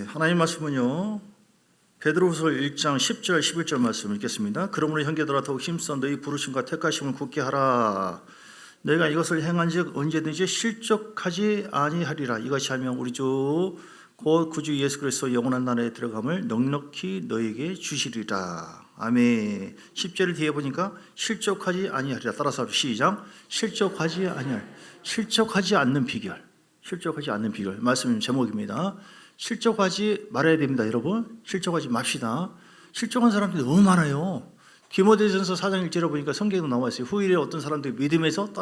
하나님 말씀은요, 베드로후서 1장 10절 11절 말씀 읽겠습니다. 그러므로 형제들아 더욱 힘써 너희 부르심과 택하심을 굳게 하라. 너희가 이것을 행한즉 언제든지 실족하지 아니하리라. 이것이 하면 우리 주 곧 구주 예수 그리스도 영원한 나라에 들어감을 넉넉히 너희에게 주시리라. 아멘. 10절 뒤에 보니까 실족하지 아니하리라. 따라서 시작. 실족하지 않는 비결. 실족하지 않는 비결. 말씀 제목입니다. 실족하지 말아야 됩니다, 여러분. 실족하지 맙시다. 실족한 사람들이 너무 많아요. 디모데전서 4장 1절에 보니까 성경에도 나와 있어요. 후일에 어떤 사람들이 믿음에서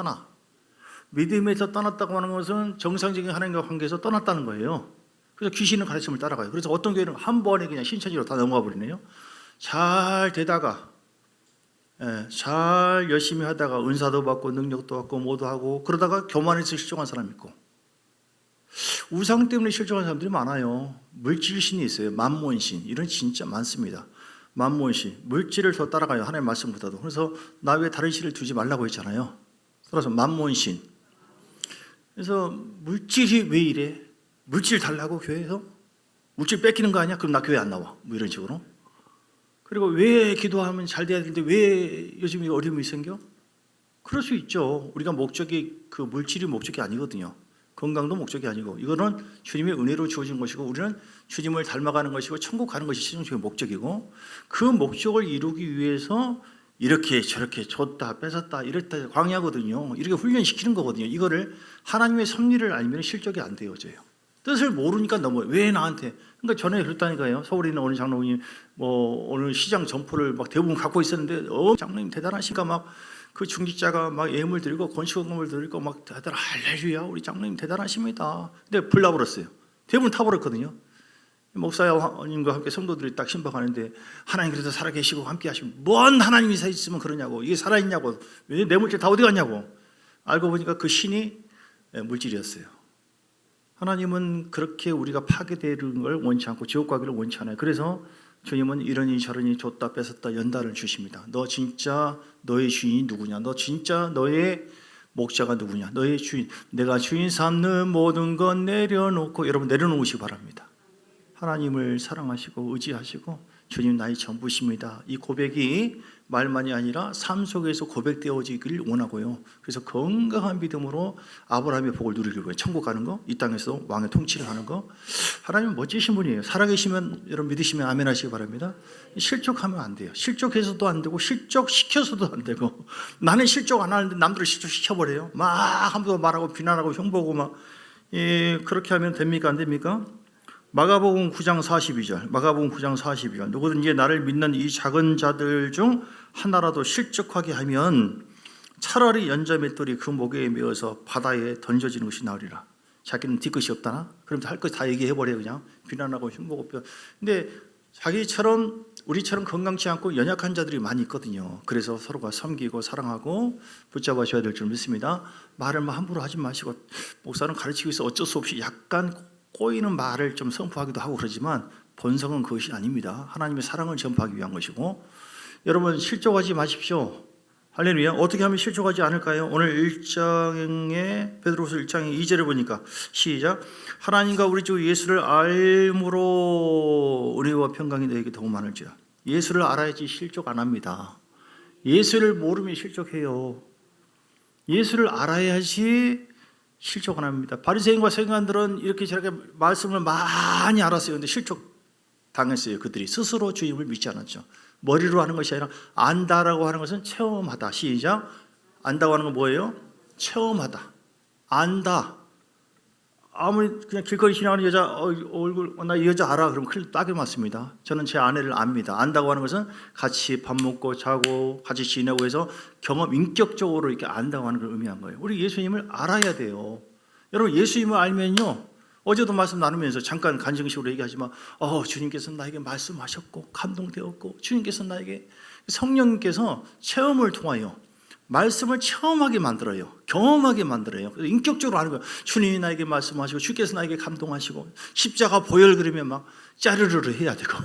떠났다고 하는 것은 정상적인 하나님과 관계에서 떠났다는 거예요. 그래서 귀신의 가르침을 따라가요. 그래서 어떤 교회는 한 번에 그냥 신천지로 다 넘어가 버리네요. 잘 되다가, 잘 열심히 하다가 은사도 받고 능력도 받고 뭐도 하고 그러다가 교만해서 실족한 사람이 있고, 우상 때문에 실족한 사람들이 많아요. 물질신이 있어요. 만몬신. 이런 진짜 많습니다. 만몬신. 물질을 더 따라가요. 하나님의 말씀보다도. 그래서 나 왜 다른 신을 두지 말라고 했잖아요. 따라서 만몬신. 그래서 물질이 왜 이래? 물질 달라고 교회에서? 물질 뺏기는 거 아니야? 그럼 나 교회 안 나와. 뭐 이런 식으로. 그리고 왜 기도하면 잘 돼야 되는데 왜 요즘 어려움이 생겨? 그럴 수 있죠. 우리가 목적이 그 물질이 목적이 아니거든요. 건강도 목적이 아니고, 이거는 주님의 은혜로 주어진 것이고, 우리는 주님을 닮아가는 것이고 천국 가는 것이 최종적인 목적이고, 그 목적을 이루기 위해서 이렇게 저렇게 줬다 뺏었다 이랬다 광야거든요. 이렇게 훈련시키는 거거든요. 이거를 하나님의 섭리를 알면 실족이 안 되어져요. 뜻을 모르니까 넘어요. 왜 나한테? 그러니까 전에 그랬다니까요. 서울에 있는 어느 장로님 어느 시장 점포를 막 대부분 갖고 있었는데, 장로님 대단하시니까 막 그 중직자가 막 예물 드리고 건축원금을 드리고 막 다들 할렐루야 우리 장로님 대단하십니다. 근데 불 나버렸어요. 대부분 타버렸거든요. 목사님과 함께 성도들이 딱 신방하는데, 하나님 그래서 살아계시고 함께 하시면, 뭔 하나님이 살아있으면 그러냐고, 이게 살아있냐고, 왜 내 물질 다 어디 갔냐고. 알고 보니까 그 신이 물질이었어요. 하나님은 그렇게 우리가 파괴되는 걸 원치 않고 지옥 가기를 원치 않아요. 그래서 주님은 이러니 저러니 줬다 뺏었다 연단을 주십니다. 너 진짜 너의 주인이 누구냐? 너 진짜 너의 목자가 누구냐? 너의 주인, 내가 주인 삼는 모든 건 내려놓고, 여러분 내려놓으시기 바랍니다. 하나님을 사랑하시고 의지하시고 주님 나의 전부십니다. 이 고백이 말만이 아니라 삶 속에서 고백되어지기를 원하고요. 그래서 건강한 믿음으로 아브라함의 복을 누리길 위해 천국 가는 거, 이 땅에서 왕의 통치를 하는 거. 하나님은 멋지신 분이에요. 살아계시면 여러분 믿으시면 아멘 하시기 바랍니다. 실족하면 안 돼요. 실족해서도 안 되고 실족시켜서도 안 되고, 나는 실족 안 하는데 남들을 실족시켜버려요. 막 함부로 말하고 비난하고 흉보고 막, 그렇게 하면 됩니까? 안 됩니까? 마가복음 9장 42절. 마가복음 9장 42절. 누구든지 나를 믿는 이 작은 자들 중 하나라도 실족하게 하면 차라리 연자 맷돌이 그 목에 메어서 바다에 던져지는 것이 나으리라. 자기는 뒤끝이 없다나? 그럼 할 것 다 얘기해버려요. 그냥 비난하고 흉보고. 근데 자기처럼 우리처럼 건강치 않고 연약한 자들이 많이 있거든요. 그래서 서로가 섬기고 사랑하고 붙잡아줘야 될 줄 믿습니다. 말을 함부로 하지 마시고, 목사는 가르치고 있어 어쩔 수 없이 약간 꼬이는 말을 좀 선포하기도 하고 그러지만 본성은 그것이 아닙니다. 하나님의 사랑을 전파하기 위한 것이고, 여러분 실족하지 마십시오. 할렐루야. 어떻게 하면 실족하지 않을까요? 오늘 1장에 베드로후서 1장의 2절을 보니까 시작. 하나님과 우리 주 예수를 알므로 은혜와 평강이 너에게 더욱 많을지라. 예수를 알아야지 실족 안 합니다. 예수를 모르면 실족해요. 예수를 알아야지 실족 안 합니다. 바리새인과 서기관들은 이렇게 저렇게 말씀을 많이 알았어요. 근데 실족 당했어요. 그들이 스스로 주님을 믿지 않았죠. 머리로 하는 것이 아니라 안다라고 하는 것은 체험하다. 시작. 안다고 하는 건 뭐예요? 체험하다. 안다. 아무리 그냥 길거리 지나가는 여자 얼굴, 나 이 여자 알아. 그러면 큰일 딱이 맞습니다. 저는 제 아내를 압니다. 안다고 하는 것은 같이 밥 먹고 자고 같이 지내고 해서 인격적으로 이렇게 안다고 하는 걸 의미한 거예요. 우리 예수님을 알아야 돼요. 여러분 예수님을 알면요, 어제도 말씀 나누면서 잠깐 간증식으로 얘기하지만, 주님께서 나에게 말씀하셨고 감동되었고, 주님께서 나에게, 성령님께서 체험을 통하여 말씀을 체험하게 만들어요. 경험하게 만들어요. 그래서 인격적으로 하는 거예요. 주님이 나에게 말씀하시고 주께서 나에게 감동하시고, 십자가 보혈 그러면 막 짜르르르 해야 되고,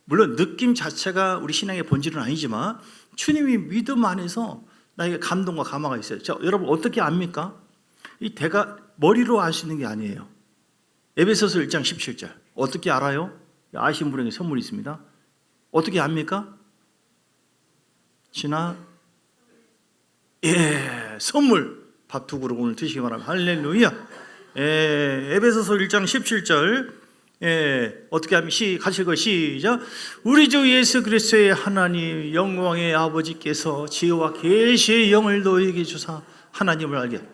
물론 느낌 자체가 우리 신앙의 본질은 아니지만 주님이 믿음 안에서 나에게 감동과 감화가 있어요. 자, 여러분 어떻게 압니까? 이 대가 머리로 알 수 있는 게 아니에요. 에베소서 1장 17절. 어떻게 알아요? 아시는 분에게 선물이 있습니다. 어떻게 압니까? 선물. 밥 두 그릇 오늘 드시기 바랍니다. 할렐루야. 에베소서 1장 17절. 어떻게 하면 같이 읽어 시작. 우리 주 예수 그리스도의 하나님 영광의 아버지께서 지혜와 계시의 영을 너희에게 주사 하나님을 알게.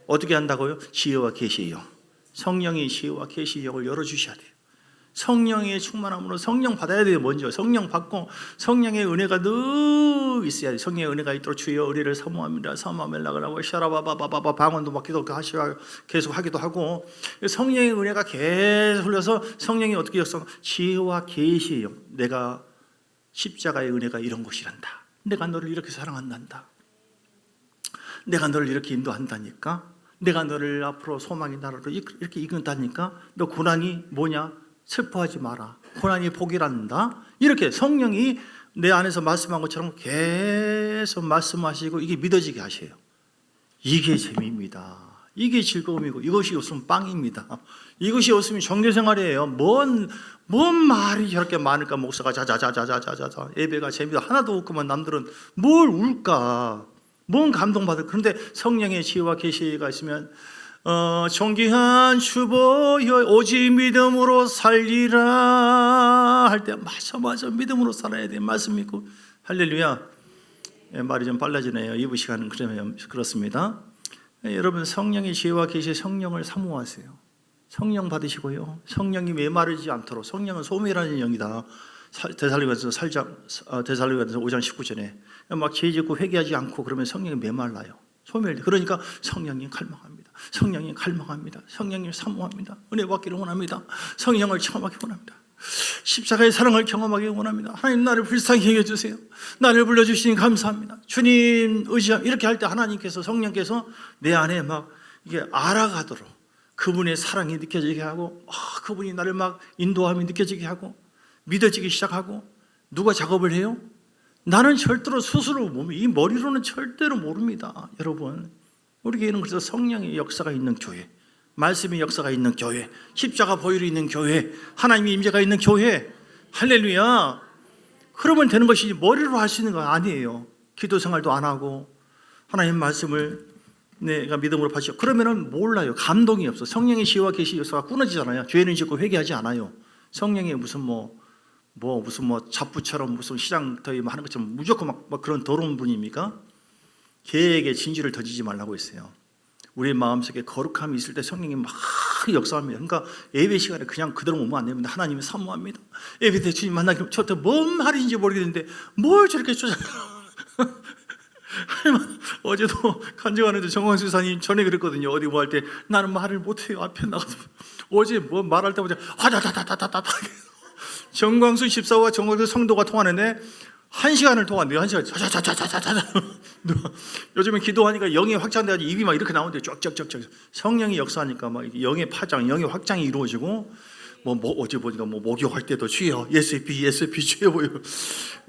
어떻게 한다고요? 지혜와 계시의 영. 성령이 지혜와 계시의 영을 열어주셔야 돼요. 성령의 충만함으로 성령 받아야 돼요. 먼저 성령 받고 성령의 은혜가 늘 있어야 돼요. 성령의 은혜가 있도록 주여 우리를 사모합니다. 사모하멜라고 하고 샤라바바바바바 방언도 맡기도 하시고 계속 하기도 하고 성령의 은혜가 계속 흘러서 성령이 어떻게 역사? 지혜와 계시의 영. 내가 십자가의 은혜가 이런 것이란다. 내가 너를 이렇게 사랑한단다. 내가 너를 이렇게 인도한다니까. 내가 너를 앞으로 소망의 나라로 이렇게 이끈다니까. 너 고난이 뭐냐? 슬퍼하지 마라. 고난이 복이란다. 이렇게 성령이 내 안에서 말씀한 것처럼 계속 말씀하시고 이게 믿어지게 하셔요. 이게 재미입니다. 이게 즐거움이고 이것이 없으면 빵입니다. 이것이 없으면 종교생활이에요. 뭔 말이 저렇게 많을까. 목사가 자자자자자자자 예배가 재미도 하나도 없구만. 남들은 뭘 울까. 뭔 감동받을. 그런데 성령의 지혜와 계시가 있으면 존귀한 주보여 오직 믿음으로 살리라 할 때 맞아 믿음으로 살아야 돼. 말씀 믿고. 할렐루야. 말이 좀 빨라지네요. 이부 시간은 그러면 그렇습니다. 여러분 성령의 지혜와 계시의 성령을 사모하세요. 성령 받으시고요. 성령이 메마르지 않도록. 성령은 소멸하는 영이다. 데살로니가서 5장 19절에 막 죄짓고 회개하지 않고 그러면 성령이 메말라요. 소멸돼. 그러니까 성령님 갈망합니다. 성령님 갈망합니다. 성령님 사모합니다. 은혜 받기를 원합니다. 성령을 경험하기 원합니다. 십자가의 사랑을 경험하기 원합니다. 하나님 나를 불쌍히 여겨주세요. 나를 불러주시니 감사합니다. 주님 의지함. 이렇게 할 때 하나님께서 성령께서 내 안에 막 이게 알아가도록 그분의 사랑이 느껴지게 하고 그분이 나를 막 인도함이 느껴지게 하고 믿어지기 시작하고. 누가 작업을 해요? 나는 절대로 스스로 이 머리로는 절대로 모릅니다. 여러분 우리 교회는 그래서 성령의 역사가 있는 교회, 말씀의 역사가 있는 교회, 십자가 보혈이 있는 교회, 하나님의 임재가 있는 교회. 할렐루야. 그러면 되는 것이지 머리로 할 수 있는 거 아니에요. 기도 생활도 안 하고 하나님 말씀을 내가 믿음으로 받으시고 그러면은 몰라요. 감동이 없어. 성령의 지혜와 계시 역사가 끊어지잖아요. 죄는 짓고 회개하지 않아요. 성령의 무슨 잡부처럼 무슨 시장 더위 하는 것처럼 무조건 막 그런 더러운 분입니까? 개에게 진주를 던지지 말라고 했어요. 우리 마음속에 거룩함이 있을 때 성령이 막 역사합니다. 그러니까 예배 시간에 그냥 그대로 오면 안 됩니다. 하나님을 사모합니다. 예배 때 주님 만나기로 저한테 뭔 말인지 모르겠는데 뭘 저렇게 쫓아가요. 어제도 간증하는데 정광수 사님 전에 그랬거든요. 어디 뭐 할 때 나는 말을 못해요. 앞에 나가서 어제 뭐 말할 때마다 화다다다다다다 정광수 집사와 정광수 성도가 통하는데 1시간을 통화한대요. 1시간 자자자자자자. 요즘에 기도하니까 영이 확장돼가지고 입이 막 이렇게 나오는데 쫙쫙쫙쫙. 성령이 역사하니까 막 영의 파장, 영의 확장이 이루어지고 어제 보니까 목욕할 때도 주여 예수의 피 주여 보여.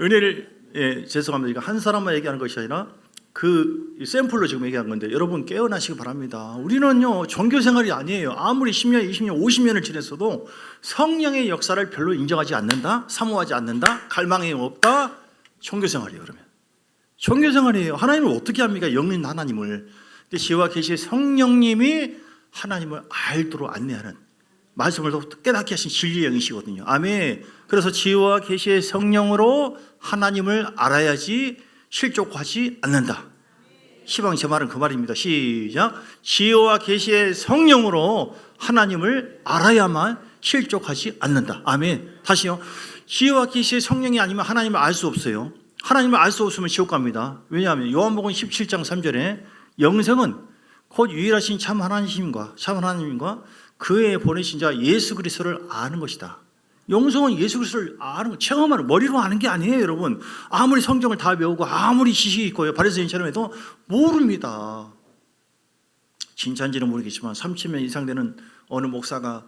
은혜를 죄송합니다. 이거 한 사람만 얘기하는 것이 아니라 그 샘플로 지금 얘기한 건데 여러분 깨어나시기 바랍니다. 우리는요 종교 생활이 아니에요. 아무리 10년, 20년, 50년을 지냈어도 성령의 역사를 별로 인정하지 않는다, 사모하지 않는다, 갈망이 없다. 종교 생활이에요. 그러면 종교 생활이에요. 하나님을 어떻게 합니까? 영인 하나님을. 근데 지혜와 계시의 성령님이 하나님을 알도록 안내하는 말씀을 더 깨닫게 하신 진리의 영이시거든요. 아멘. 그래서 지혜와 계시의 성령으로 하나님을 알아야지 실족하지 않는다. 시방 제 말은 그 말입니다. 시작. 지혜와 계시의 성령으로 하나님을 알아야만 실족하지 않는다. 아멘. 다시요. 지혜와 계시의 성령이 아니면 하나님을 알 수 없어요. 하나님을 알 수 없으면 지옥 갑니다. 왜냐하면 요한복음 17장 3절에 영생은 곧 유일하신 참 하나님과 그의 보내신 자 예수 그리스도를 아는 것이다. 영성은 예수 그리스도를 아는 거, 체험하는, 머리로 아는 게 아니에요. 여러분 아무리 성경을 다 배우고 아무리 지식이 있고 바리새인처럼 해도 모릅니다. 진짜인지는 모르겠지만 30년 이상 되는 어느 목사가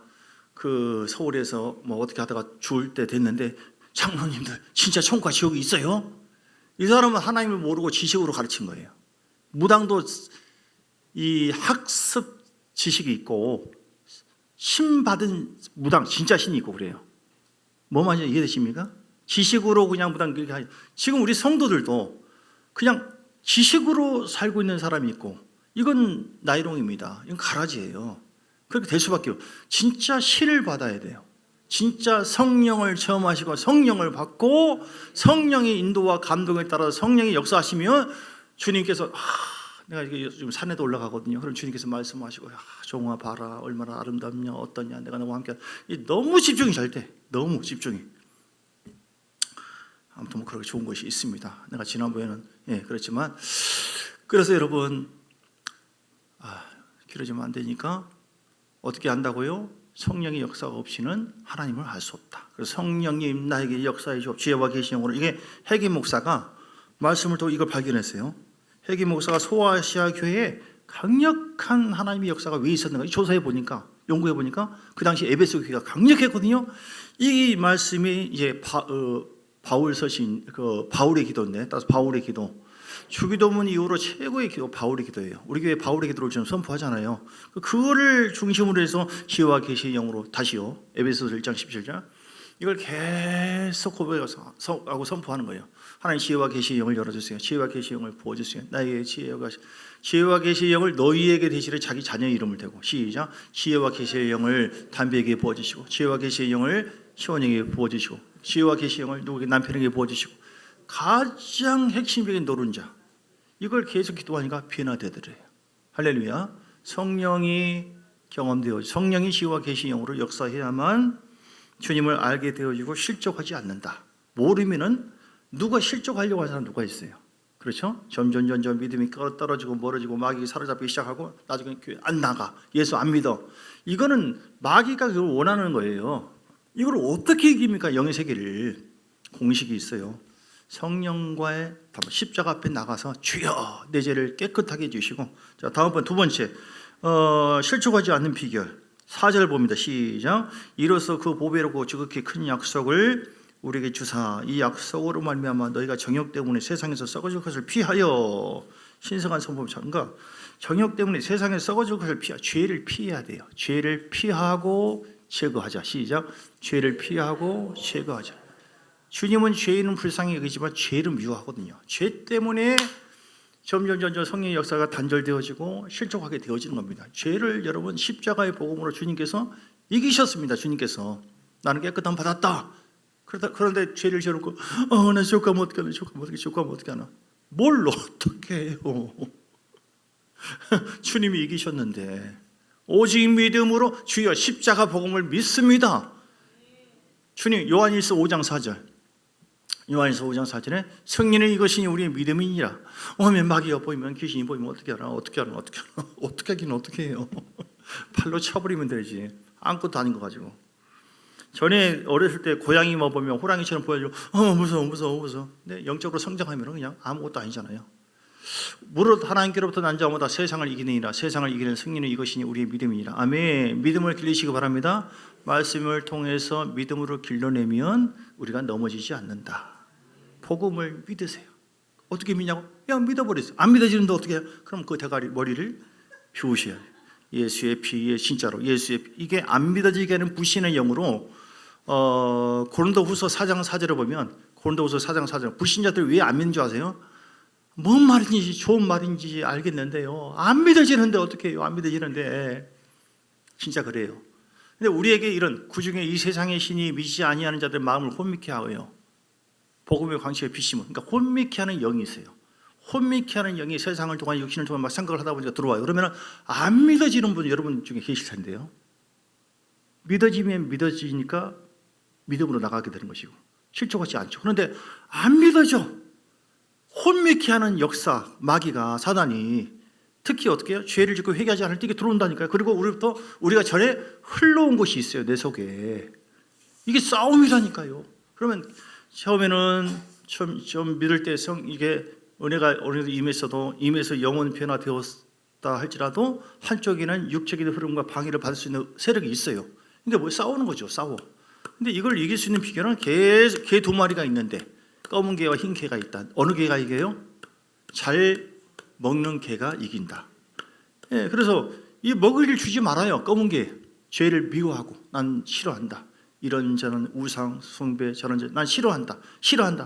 그 서울에서 어떻게 하다가 죽을 때 됐는데 장로님들 진짜 천국과 지옥이 있어요? 이 사람은 하나님을 모르고 지식으로 가르친 거예요. 무당도 이 학습 지식이 있고 신 받은 무당 진짜 신이 있고 그래요. 뭐 말인지 이해되십니까? 지식으로 그냥 무당 그렇게 하죠. 지금 우리 성도들도 그냥 지식으로 살고 있는 사람이 있고 이건 나이롱입니다. 이건 가라지예요. 그렇게 될 수밖에 없어요. 진짜 신을 받아야 돼요. 진짜 성령을 체험하시고 성령을 받고 성령의 인도와 감동에 따라 성령이 역사하시면 주님께서 내가 지금 산에도 올라가거든요. 그럼 주님께서 말씀하시고 종아 봐라 얼마나 아름답냐 어떠냐 내가 너무 함께 너무 집중이 잘 돼. 너무 집중이. 아무튼 뭐 그렇게 좋은 것이 있습니다. 내가 지난번에는 그렇지만 그래서 여러분 길어지면 안 되니까 어떻게 한다고요? 성령의 역사가 없이는 하나님을 알 수 없다. 그래서 성령님 나에게 역사해 주옵 지혜와 계신 영으로 이게 해기 목사가 말씀을 또 이걸 발견했어요. 해기 목사가 소아시아 교회에 강력한 하나님의 역사가 왜 있었는가 조사해 보니까 연구해 보니까 그 당시 에베소 교회가 강력했거든요. 이 말씀이 이제 바울 서신 바울의 기도인데 따라서 바울의 기도 주기도문 이후로 최고의 기도 바울의 기도예요. 우리 교회 바울의 기도를 지금 선포하잖아요. 그거를 중심으로 해서 지혜와 계시의 영으로 다시요. 에베소서 1장 17절 이걸 계속 고백하고 선포하는 거예요. 하나님 지혜와 계시의 영을 열어주세요. 지혜와 계시의 영을 부어주세요. 나에게 지혜와 계시의 영을 너희에게 대시를 자기 자녀의 이름을 대고 시작. 지혜와 계시의 영을 담비에게 부어주시고 지혜와 계시의 영을 시원에게 부어주시고 지혜와 계시의 영을 누구에게 남편에게 부어주시고 가장 핵심적인 노른자 이걸 계속 기도하니까 변화되더래요. 할렐루야. 성령이 경험되어 성령이 지혜와 계시의 영으로 역사해야만 주님을 알게 되어지고 실족하지 않는다. 모르면은 누가 실족하려고 하는 사람 누가 있어요? 그렇죠? 점점 믿음이 떨어지고 멀어지고 마귀가 사로잡기 시작하고 나중에 교회 안 나가. 예수 안 믿어. 이거는 마귀가 그걸 원하는 거예요. 이걸 어떻게 이깁니까? 영의 세계를. 공식이 있어요. 성령과의 십자가 앞에 나가서 주여 내 죄를 깨끗하게 해주시고 자 다음번 두 번째 실족하지 않는 비결 4절 봅니다. 시작. 이로써 그 보배롭고 지극히 큰 약속을 우리에게 주사 이 약속으로 말미암아 너희가 정욕 때문에 세상에서 썩어질 것을 피하여 신성한 성품 그러니까 정욕 때문에 세상에서 썩어질 것을 죄를 피해야 돼요. 죄를 피하고 제거하자. 시작. 죄를 피하고 제거하자. 주님은 죄인은 불쌍히 여기지만 죄를 미워하거든요. 죄 때문에 점점 성령의 역사가 단절되어지고 실족하게 되어지는 겁니다. 죄를 여러분 십자가의 복음으로 주님께서 이기셨습니다. 주님께서 나는 깨끗함 받았다. 그런데 죄를 지어놓고 나 지옥가면 어떡하나 지옥가면 어떡하나 뭘 어떻게 해요. 주님이 이기셨는데 오직 믿음으로 주여 십자가 복음을 믿습니다. 주님 요한일서 5장 4절 요한일서 5장 4절에 성령은 이것이니 우리의 믿음이니라. 오면 마귀가 보이면 귀신이 보이면 어떻게 하긴 어떻게 해요. 팔로 쳐버리면 되지. 아무것도 아닌 거 가지고. 전에 어렸을 때 고양이 보면 호랑이처럼 보여주고 무서워. 근데 영적으로 성장하면 그냥 아무것도 아니잖아요. 무릇 하나님께로부터 난 자마다 세상을 이기느니라. 세상을 이기는 승리는 이것이니 우리의 믿음이니라. 아멘. 믿음을 길리시기 바랍니다. 말씀을 통해서 믿음으로 길러내면 우리가 넘어지지 않는다. 복음을 믿으세요. 어떻게 믿냐고? 그냥 믿어버렸어요. 안 믿어지는데 어떻게 해요? 그럼 그 대가리 머리를 비우셔야 돼요. 예수의 피에 진짜로 예수의 피. 이게 안 믿어지게 하는 불신의 영으로 고린도후서 4장 4절을 보면 고린도후서 4장 4절 불신자들이 왜 안 믿는 줄 아세요? 뭔 말인지 좋은 말인지 알겠는데요. 안 믿어지는데 어떻게 해요? 안 믿어지는데 진짜 그래요. 근데 우리에게 이런 그중에 이 세상의 신이 믿지 아니하는 자들 마음을 혼미케 하여 복음의 광채에 비심은 그러니까 혼미케 하는 영이 있어요. 혼미케 하는 영이 세상을 통한 육신을 통한 막 생각을 하다 보니까 들어와요. 그러면 안 믿어지는 분 여러분 중에 계실 텐데요. 믿어지면 믿어지니까 믿음으로 나가게 되는 것이고 실족하지 않죠. 그런데 안 믿어져. 혼미케 하는 역사 마귀가 사단이 특히 어떻게 해요? 죄를 짓고 회개하지 않을 때 이게 들어온다니까요. 그리고 우리가 전에 흘러온 것이 있어요. 내 속에. 이게 싸움이라니까요. 그러면 처음에는 좀 믿을 때 이게 은혜가 어느덧 임해서 영혼 변화되었다 할지라도 한쪽에는 육적인 흐름과 방해를 받을 수 있는 세력이 있어요. 근데 뭐 싸우는 거죠. 싸워. 근데 이걸 이길 수 있는 비결은 개 두 마리가 있는데 검은 개와 흰 개가 있다. 어느 개가 이겨요? 잘 먹는 개가 이긴다. 그래서 이 먹이를 주지 말아요. 검은 개. 죄를 미워하고 난 싫어한다. 이런저런 우상 숭배 저런 난 싫어한다.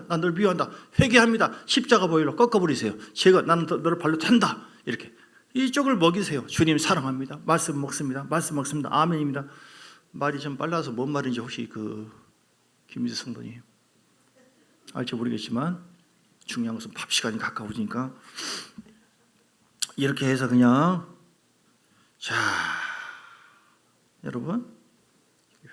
난 널 미워한다. 회개합니다. 십자가 보혈로 꺾어버리세요. 제가 나는 너를 발로 탄다. 이렇게 이쪽을 먹이세요. 주님 사랑합니다. 말씀 먹습니다. 아멘입니다. 말이 좀 빨라서 뭔 말인지 혹시 김미수 성도님 알지 모르겠지만 중요한 것은 밥 시간이 가까워지니까 이렇게 해서 그냥 자 여러분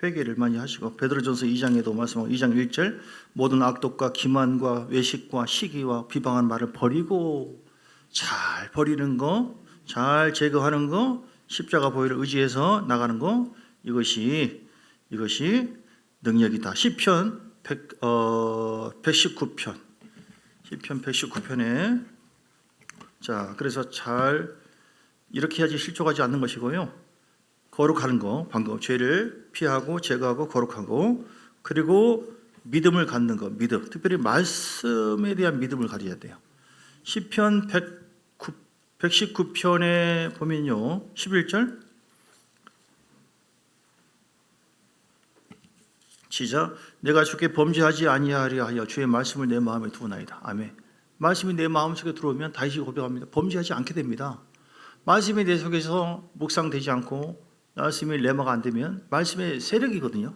회개를 많이 하시고 베드로전서 2장에도 말씀하고 2장 1절 모든 악독과 기만과 외식과 시기와 비방한 말을 버리고 잘 버리는 거, 잘 제거하는 거, 십자가 보혈을 의지해서 나가는 거 이것이 능력이다. 시편 119편 시편 119편에 자 그래서 잘 이렇게 해야지 실족하지 않는 것이고요. 거룩하는 거, 방금 죄를 피하고 제거하고 거룩하고 그리고 믿음을 갖는 거, 믿음. 특별히 말씀에 대한 믿음을 가져야 돼요. 시편 119편에 보면요. 11절 시작. 내가 주께 범죄하지 아니하리 하여 주의 말씀을 내 마음에 두나이다. 아멘. 말씀이 내 마음속에 들어오면 다시 고백합니다. 범죄하지 않게 됩니다. 말씀이 내 속에서 묵상되지 않고 말씀이 레마가 안 되면 말씀의 세력이거든요.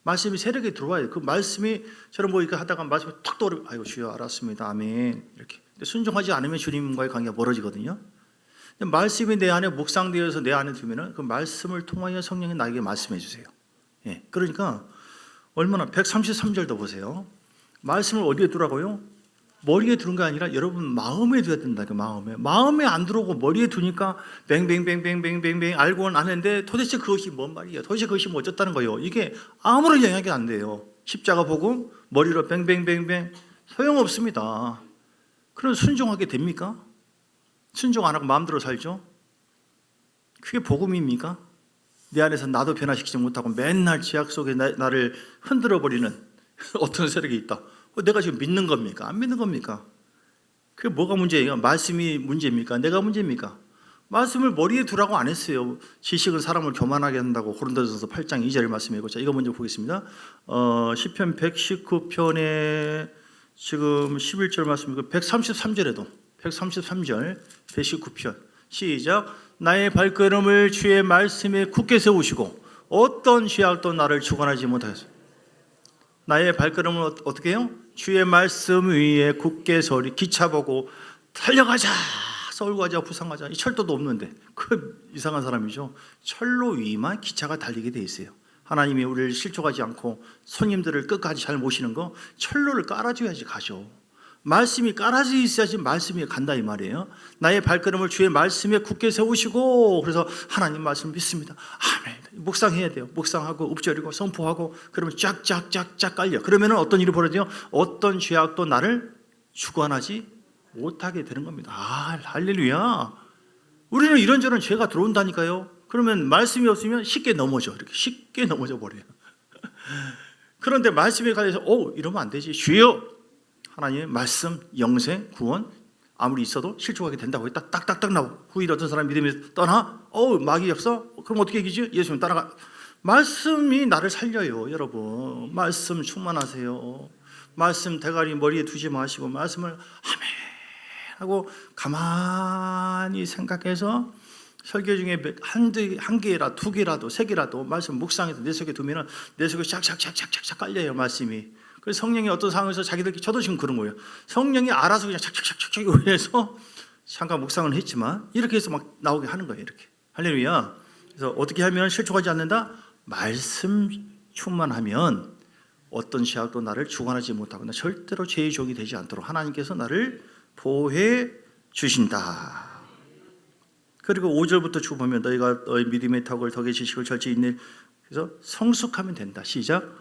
말씀이 세력이 들어와요. 그 말씀이 저런 뭐 이렇게 하다가 말씀이 탁 떠오르면 아이고 주여 알았습니다. 아멘. 이렇게. 근데 순종하지 않으면 주님과의 관계가 멀어지거든요. 근데 말씀이 내 안에 묵상되어서 내 안에 두면은 그 말씀을 통하여 성령이 나에게 말씀해 주세요. 예. 그러니까 얼마나 133절도 보세요. 말씀을 어디에 두라고요? 머리에 두는 게 아니라 여러분 마음에 둬야 된다. 그 마음에 안 들어오고 머리에 두니까 뱅뱅뱅뱅뱅뱅뱅 알고는 아는데 도대체 그것이 뭔 말이에요? 도대체 그것이 뭐 어쩌다는 거예요? 이게 아무런 영향이 안 돼요. 십자가 보고 머리로 뱅뱅뱅뱅 소용없습니다. 그럼 순종하게 됩니까? 순종 안 하고 마음대로 살죠? 그게 복음입니까? 내 안에서 나도 변화시키지 못하고 맨날 죄악 속에 나를 흔들어버리는 어떤 세력이 있다. 내가 지금 믿는 겁니까? 안 믿는 겁니까? 그게 뭐가 문제예요? 말씀이 문제입니까? 내가 문제입니까? 말씀을 머리에 두라고 안 했어요. 지식은 사람을 교만하게 한다고 고린도전서 8장 2절 말씀이고 자 이거 먼저 보겠습니다. 시편 119편에 지금 11절 말씀이고 133절에도 133절 119편 시작. 나의 발걸음을 주의 말씀에 굳게 세우시고 어떤 죄악도 나를 주관하지 못하겠어요. 나의 발걸음을 어떻게 해요? 주의 말씀 위에 굳게 서리. 기차 보고 달려가자. 서울 가자, 부산 가자. 이 철도도 없는데 그 이상한 사람이죠. 철로 위만 기차가 달리게 돼 있어요. 하나님이 우리를 실족하지 않고 손님들을 끝까지 잘 모시는 거 철로를 깔아줘야지 가죠. 말씀이 깔아져 있어야지 말씀이 간다 이 말이에요. 나의 발걸음을 주의 말씀에 굳게 세우시고 그래서 하나님 말씀 믿습니다. 아멘. 묵상해야 돼요. 묵상하고 읊조리고 선포하고 그러면 쫙쫙쫙쫙 깔려. 그러면 어떤 일이 벌어져요? 어떤 죄악도 나를 주관하지 못하게 되는 겁니다. 할렐루야. 우리는 이런저런 죄가 들어온다니까요. 그러면 말씀이 없으면 쉽게 넘어져. 이렇게 쉽게 넘어져 버려요. 그런데 말씀에 관해서 이러면 안 되지. 주여 하나님의 말씀, 영생, 구원 아무리 있어도 실족하게 된다고 딱딱딱 나오고 후일 어떤 사람 믿음에서 떠나? 마귀 없어? 그럼 어떻게 이기지? 예수님 따라가. 말씀이 나를 살려요. 여러분 말씀 충만하세요. 말씀 대가리 머리에 두지 마시고 말씀을 아멘 하고 가만히 생각해서 설교 중에 한 개라 두 개라도 세 개라도 말씀 묵상해서 내 속에 두면 내 속에 쫙쫙쫙쫙쫙 깔려요. 말씀이. 그래서 성령이 어떤 상황에서 자기들끼리 저도 지금 그런 거예요. 성령이 알아서 그냥 착착착착 해서 잠깐 묵상을 했지만 이렇게 해서 막 나오게 하는 거예요. 이렇게. 할렐루야. 그래서 어떻게 하면 실족하지 않는다? 말씀 충만하면 어떤 죄악도 나를 주관하지 못하고 나 절대로 죄의 종이 되지 않도록 하나님께서 나를 보호해 주신다. 그리고 5절부터 쭉 보면 너희가 너희 믿음의 턱을 덕의 지식을 절제 있는 그래서 성숙하면 된다. 시작.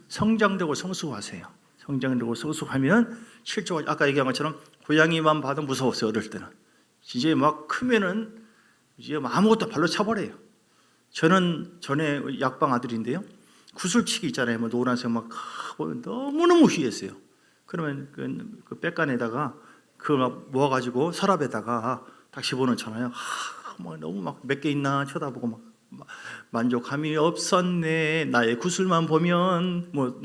성장되고 성숙하세요. 성장되고 성숙하면 실제로 아까 얘기한 것처럼 고양이만 봐도 무서웠어요. 어릴 때는. 이제 막 크면은 이제 아무것도 발로 차버려요. 저는 전에 약방 아들인데요. 구슬치기 있잖아요. 뭐 노란색 막 너무너무 휘했어요. 그러면 그 백간에다가 그걸 막 모아가지고 서랍에다가 딱 집어넣잖아요. 막 너무 막 몇 개 있나 쳐다보고 막 만족함이 없었네. 나의 구슬만 보면 뭐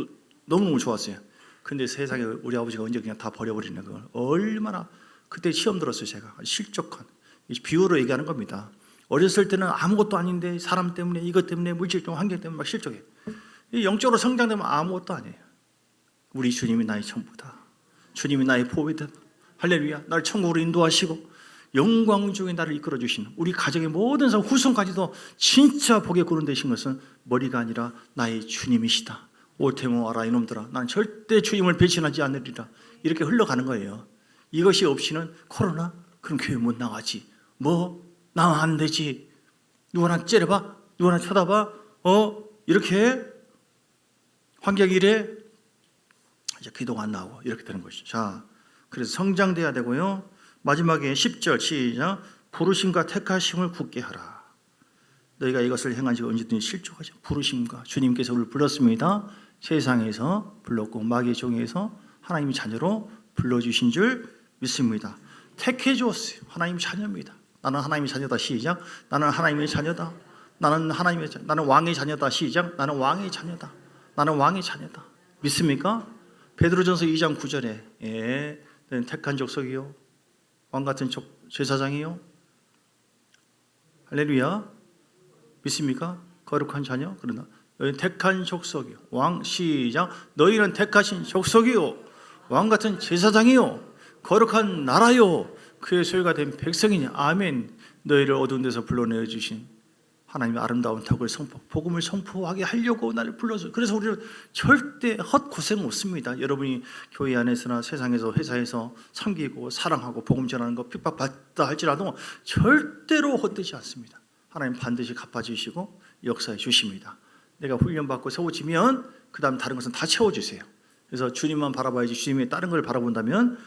너무 좋았어요. 근데 세상에 우리 아버지가 언제 그냥 다 버려버리는 걸 얼마나 그때 시험 들었어요. 제가 실족한 비유로 얘기하는 겁니다. 어렸을 때는 아무것도 아닌데 사람 때문에 이것 때문에 물질적 환경 때문에 막 실족해. 영적으로 성장되면 아무것도 아니에요. 우리 주님이 나의 전부다. 주님이 나의 보배다. 할렐루야. 나를 천국으로 인도하시고 영광 중에 나를 이끌어 주시는 우리 가정의 모든 사람 후손까지도 진짜 복의 근원 되신 것은 머리가 아니라 나의 주님이시다. 오테모 알아 이놈들아, 나는 절대 주님을 배신하지 않으리라. 이렇게 흘러가는 거예요. 이것이 없이는 코로나? 그럼 교회 못 나가지. 뭐? 나면 안 되지. 누구나 째려봐? 누구나 쳐다봐? 이렇게 환경이 이래? 이제 기도가 안 나오고 이렇게 되는 것이죠. 자, 그래서 성장돼야 되고요. 마지막에 10절 시작. 부르심과 택하심을 굳게 하라. 너희가 이것을 행한 지가 언제든지 실족하지. 부르심과 주님께서 우리를 불렀습니다. 세상에서 불렀고 마귀의 종에서 하나님의 자녀로 불러주신 줄 믿습니다. 택해 주었어요. 하나님의 자녀입니다. 나는 하나님의 자녀다. 시작. 나는 하나님의 자녀다. 나는 왕의 자녀다. 시작. 나는 왕의 자녀다. 나는 왕의 자녀다. 믿습니까? 베드로전서 2장 9절에 너는 택한 족속이요 왕 같은 제사장이요. 할렐루야. 믿습니까? 거룩한 자녀. 그러나 너희는 택한 족속이요 왕. 시작. 너희는 택하신 족속이요 왕 같은 제사장이요 거룩한 나라요 그의 소유가 된 백성이냐. 아멘. 너희를 어두운 데서 불러내어 주신 하나님의 아름다운 덕을 복음을 선포하게 하려고 나를 불러서. 그래서 우리는 절대 헛고생 없습니다. 여러분이 교회 안에서나 세상에서 회사에서 섬기고 사랑하고 복음 전하는 거 핍박받다 할지라도 절대로 헛되지 않습니다. 하나님 반드시 갚아주시고 역사해 주십니다. 내가 훈련받고 세워지면 그 다음 다른 것은 다 채워주세요. 그래서 주님만 바라봐야지 주님의 다른 걸 바라본다면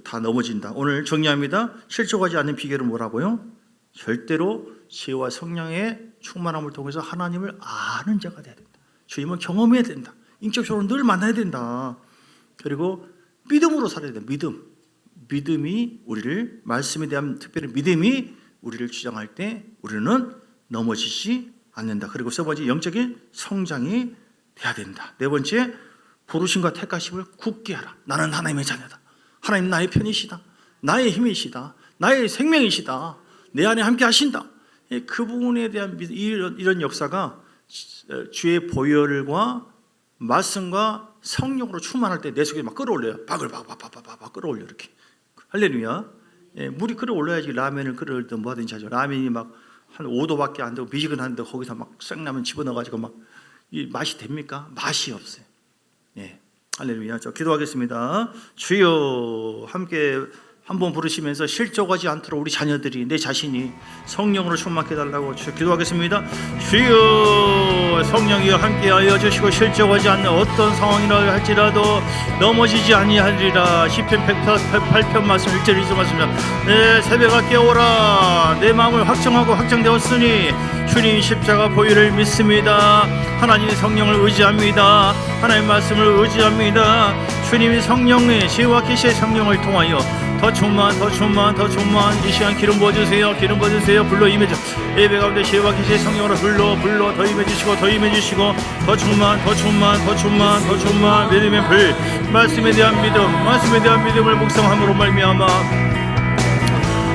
다 넘어진다. 오늘 정리합니다. 실족하지 않는 비결은 뭐라고요? 절대로 지혜와 성령의 충만함을 통해서 하나님을 아는 자가 돼야 된다. 주님을 경험해야 된다. 인격적으로 늘 만나야 된다. 그리고 믿음으로 살아야 된다. 믿음이 우리를, 말씀에 대한 특별히 믿음이 우리를 주장할 때 우리는 넘어지지 않는다. 그리고 세 번째, 영적인 성장이 돼야 된다. 네 번째, 부르심과 택하심을 굳게 하라. 나는 하나님의 자녀다. 하나님 나의 편이시다. 나의 힘이시다. 나의 생명이시다. 내 안에 함께 하신다. 그 부분에 대한 이런 역사가 주의 보혈과 말씀과 성령으로 충만할 때 내 속에 막 끌어올려요. 바글바글 끌어올려 이렇게. 할렐루야. 물이 끌어올려야지 라면을 끓여든 뭐 하든지 하죠. 라면이 막 한 5도밖에 안 되고 미지근한데 거기서 막 생라면 집어넣어가지고 막 이 맛이 됩니까? 맛이 없어요. 할렐루야. 저 기도하겠습니다. 주여, 함께 한번 부르시면서 실족하지 않도록 우리 자녀들이, 내 자신이 성령으로 충만케 해달라고 기도하겠습니다. 주여, 성령이여 함께하여 주시고 실족하지 않는 어떤 상황이라 할지라도 넘어지지 아니하리라. 시편 108편 말씀 1절 2절 말씀입니다. 내 새벽아 깨어라. 내 마음을 확정하고 확정되었으니 주님 십자가 보혈을 믿습니다. 하나님의 성령을 의지합니다. 하나님의 말씀을 의지합니다. 주님이 성령의 지혜와 계시의 성령을 통하여 더 충만 이 시간 기름 부어주세요. 기름 부어주세요. 불러 임해주 예배 가운데 지혜와 계시의 성령으로 불러 더 임해주시고 더 충만 믿음의 불, 말씀에 대한 믿음을 묵상함으로 말미암아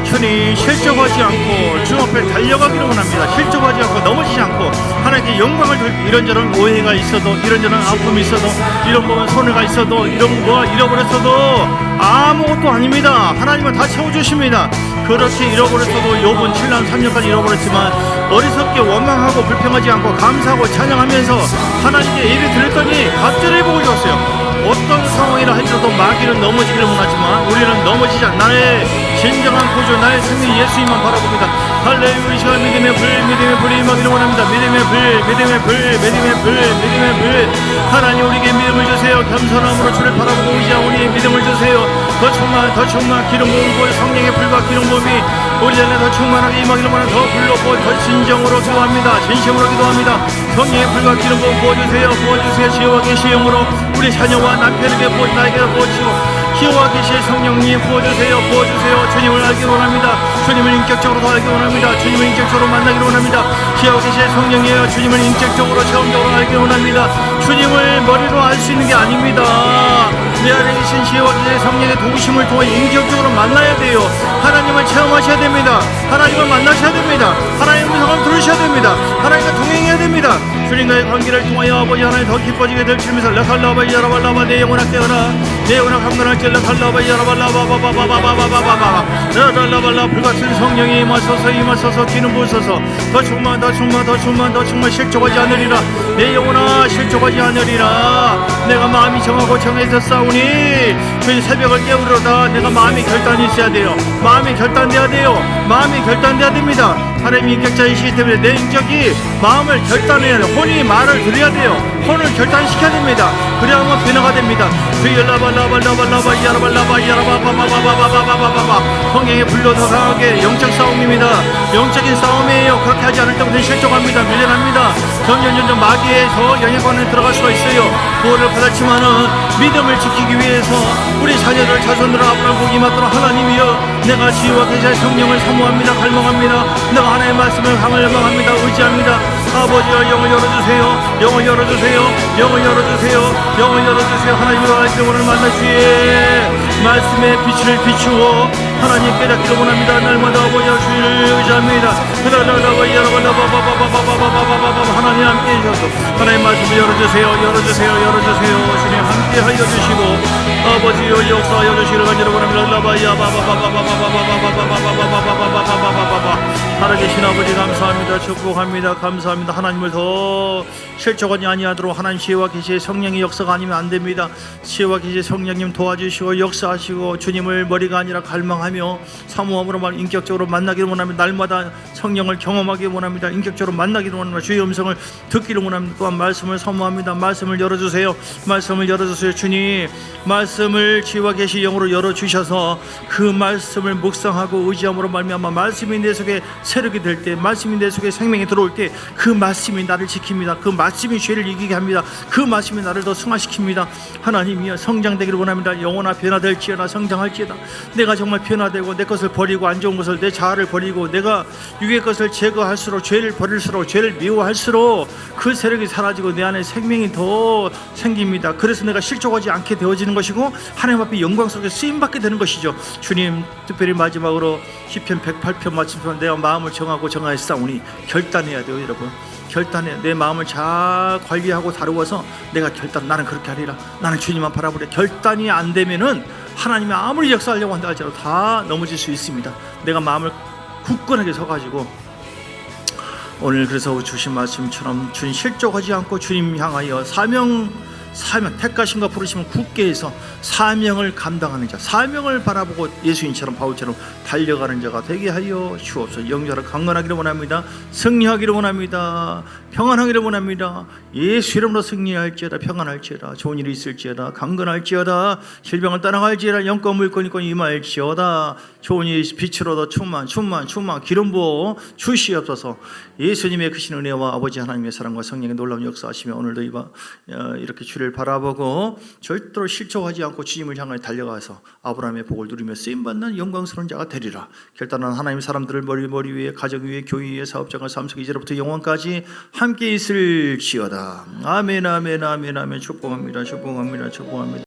주님 실족하지 않고 주 앞에 달려가기를 원합니다. 실족하지 않고 넘어지지 않고 하나님께 영광을 돌리고, 이런저런 오해가 있어도, 이런저런 아픔이 있어도, 이런 부분 손해가 있어도, 이런 거 잃어버렸어도 아무것도 아닙니다. 하나님은 다 채워주십니다. 그렇게 잃어버렸어도 욥은 7년 3년까지 잃어버렸지만 어리석게 원망하고 불평하지 않고 감사하고 찬양하면서 하나님께 예배 드렸더니 갑절의 복을 줬어요. 어떤 상황이라 할지라도 마귀는 넘어지기를 원하지만 우리는 넘어지지 않아. 나의 진정한 구주, 나의 승리 예수님만 바라봅니다. 할렐루야. 이 시간 믿음의 불이 임하기를 원합니다. 믿음의 불. 하나님 우리에게 믿음을 주세요. 겸손함으로 주를 바라보고 의지하오니 믿음을 주세요. 더 충만 기름 부음과 성령의 불과 기름 부음이 우리 안에 더 충만하게 임하기를 원하는 더 불렀고 더 진심으로 기도합니다. 성령의 불과 기름 부음 부어주세요. 지혜와 계시의 영으로 우리 자녀와 남편에게 나에게 부어주시고 기호와 계시의 성령님 부어주세요. 부어주세요. 주님을 알기를 원합니다. 주님을 인격적으로 더 알기를 원합니다. 주님을 인격적으로 만나기를 원합니다. 기호와 계시의 성령이에요. 주님을 인격적으로 체험적으로 알기를 원합니다. 주님을 머리로 알 수 있는 게 아닙니다. 내 안에 계신 기호와 계시의 성령의 도우심을 통해 인격적으로 만나야 돼요. 하나님을 체험하셔야 됩니다. 하나님을 만나셔야 됩니다. 하나님의 음성을 들으셔야 됩니다. 하나님과 동행해야 됩니다. 주님과의 관계를 통하여 아버지 하나님 더 기뻐지게 될 줄면서 라칼라바 야라발라바 내 영혼아 깨어나 내 영혼아 강건할지 라칼라바 야라발라바바바바바바바바바바 라랄라발라 불같은 성령이 임하소서 기름 부으소서 더 충만 실족하지 않으리라. 내 영혼아 실족하지 않으리라. 내가 마음이 정하고 정해서 싸우니 주님 새벽을 깨우려다. 내가 마음이 결단이 있어야 돼요. 마음이 결단돼야 돼요. 마음이 결단돼야 됩니다. 하나님이 인격자이시기 때문에 내 인격이 마음을 결단해야 돼요. 혼이 말을 들어야 돼요. 혼을 결단시켜야 됩니다. 그래야만 변화가 됩니다. 주일라발라발라발라바 야라발라바 야라바바바바바바바바바바 성령의 불로 더 강하게 영적 싸움입니다. 영적인 싸움이에요. 그렇게 하지 않을 때부터 실족합니다. 밀려납니다. 점점 마귀에서 영향권에 들어갈 수가 있어요. 구원을 받았지만은 믿음을 지키기 위해서 우리 자녀들 자손들 아브라함 복이 맞도록 하나님이여 내가 지혜와 계시의 성령을 사모합니다. 갈망합니다. 내가 하나님의 말씀을 갈망합니다. 의지합니다. 아버지여 영을 열어주세요. 영을 열어주세요. 영을 열어주세요. 영을 열어주세요. 하나님의 말씀을 만나 주의 말씀의 빛을 비추어 하나님 깨닫기를 원합니다. 날마다 아버지와 주의를 의지합니다. 하나님 함께 해주셔서 하나님 말씀을 열어주세요. 주님 함께 하여 주시고 아버지여 역사하여 주시기를 간절히 원합니다. 살아계신 아버지 감사합니다. 축복합니다. 감사합니다. 하나님을 더 실족하지 아니하도록 하나님 지혜와 계시의 성령의 역사가 아니면 안 됩니다. 지혜와 계시의 성령님 도와주시고 역사하시고 주님을 머리가 아니라 갈망하며 사모함으로 말 인격적으로 만나기를 원합니다. 날마다 성령을 경험하기 원합니다. 인격적으로 만나기를 원합니다. 주의 음성을 듣기를 원합니다. 또한 말씀을 사모합니다. 말씀을 열어주세요. 말씀을 열어주세요. 주님 말씀을 지혜와 계시 영으로 열어주셔서 그 말씀을 묵상하고 의지함으로 말미암아 말씀이 내 속에 세력이 될 때 말씀이 내 속에 생명이 들어올 때 그 말씀이 나를 지킵니다. 그 말씀이 죄를 이기게 합니다. 그 말씀이 나를 더 승화시킵니다. 하나님이여 성장되기를 원합니다. 영혼아 변화될지어다. 성장할지어다. 내가 정말 변화되고 내 것을 버리고 안 좋은 것을 내 자아를 버리고 내가 육의 것을 제거할수록 죄를 버릴수록 죄를 미워할수록 그 세력이 사라지고 내 안에 생명이 더 생깁니다. 그래서 내가 실족하지 않게 되어지는 것이고 하나님 앞에 영광스럽게 쓰임받게 되는 것이죠. 주님 특별히 마지막으로 시편 108편 말씀처럼 내가 마음을 정하고 정하였사오니 결단해야 돼요. 여러분 결단해. 내 마음을 잘 관리하고 다루어서 내가 나는 그렇게 하리라. 나는 주님만 바라보래. 결단이 안 되면은 하나님이 아무리 역사하려고 한다 할지라도 다 넘어질 수 있습니다. 내가 마음을 굳건하게 서가지고 오늘 그래서 주신 말씀처럼 주님 실족하지 않고 주님 향하여 사명 택하신가 부르시면 굳게 해서 사명을 감당하는 자, 사명을 바라보고 예수님처럼 바울처럼 달려가는 자가 되게 하여 주옵소서. 영적으로 강건하기를 원합니다. 승리하기를 원합니다. 평안하기를 원합니다. 예수 이름으로 승리할지어다. 평안할지어다. 좋은 일이 있을지어다. 강건할지어다. 질병을 떠나갈지어다. 영권 물권 있고 임할지어다. 좋은 일이 빛으로 더 충만 기름 부어 주시옵소서. 예수님의 크신 은혜와 아버지 하나님의 사랑과 성령의 놀라운 역사하시며 오늘도 이렇게 주를 바라보고 절대로 실족하지 않고 주님을 향해 달려가서 아브라함의 복을 누리며 쓰임받는 영광스러운 자가 되리라. 결단한 하나님 사람들을 머리 위에 가정 위에 교회 위에 사업장과 삶 속에 이제로부터 영원까지 함께 있을지어다. 아멘. 축복합니다.